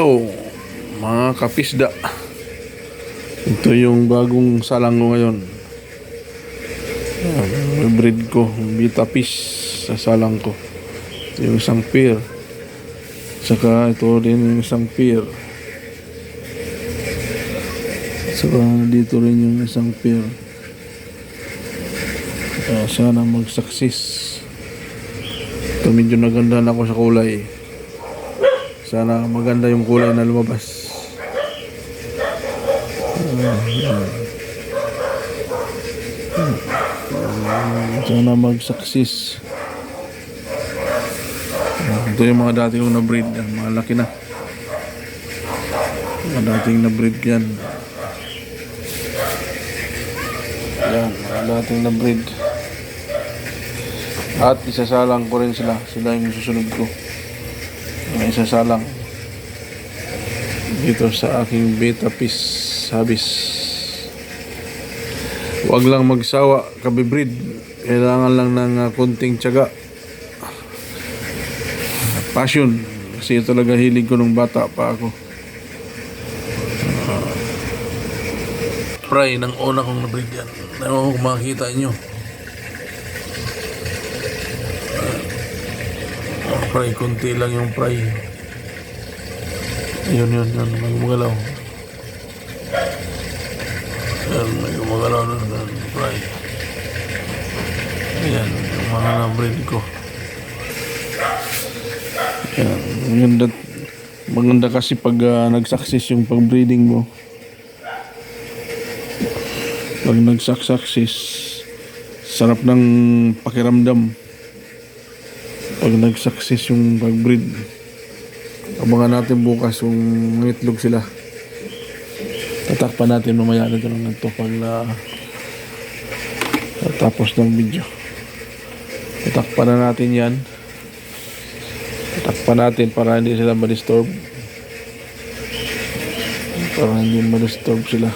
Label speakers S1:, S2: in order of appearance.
S1: So, mga kapisda, ito yung bagong salang ko ngayon. Breed ko, beta fish sa salang ko. Ito yung isang pair. Saka ito din yung isang pair. Saka dito rin yung isang pair. Sana mag-success. Ito medyo nagandahan ako sa kulay. Sana maganda yung kulay na lumabas. Sana mag-success. Ito yung mga dati kong na-breed. Mga laki na. Mga dating na-breed yan. Yan, mga dating na-breed. At isasalang ko rin sila. Sila yung susunod ko. May isasalang dito sa aking beta fish habis. Huwag lang magsawa kabibreed. Kailangan lang ng konting tiyaga, passion, kasi ito talaga hilig ko nung bata pa ako. Fry ng una kong nabreed yan. Ewan kung makikita nyo. Fry, kunti lang yung fry. Yun, may gumagalaw. Yan, may gumagalaw na fry. Yan, yung mga na-breed ko. Yan, maganda kasi pag nag-success yung pag-breeding mo. Pag nag-success, sarap ng pakiramdam. Pag nag-success yung pag-breed. Abangan natin bukas kung itlog sila. Tatakpan natin mamaya nito lang ito pag tapos ng video. Tatakpan na natin yan. Tatakpan natin para hindi sila ma-disturb. Para hindi ma-disturb sila.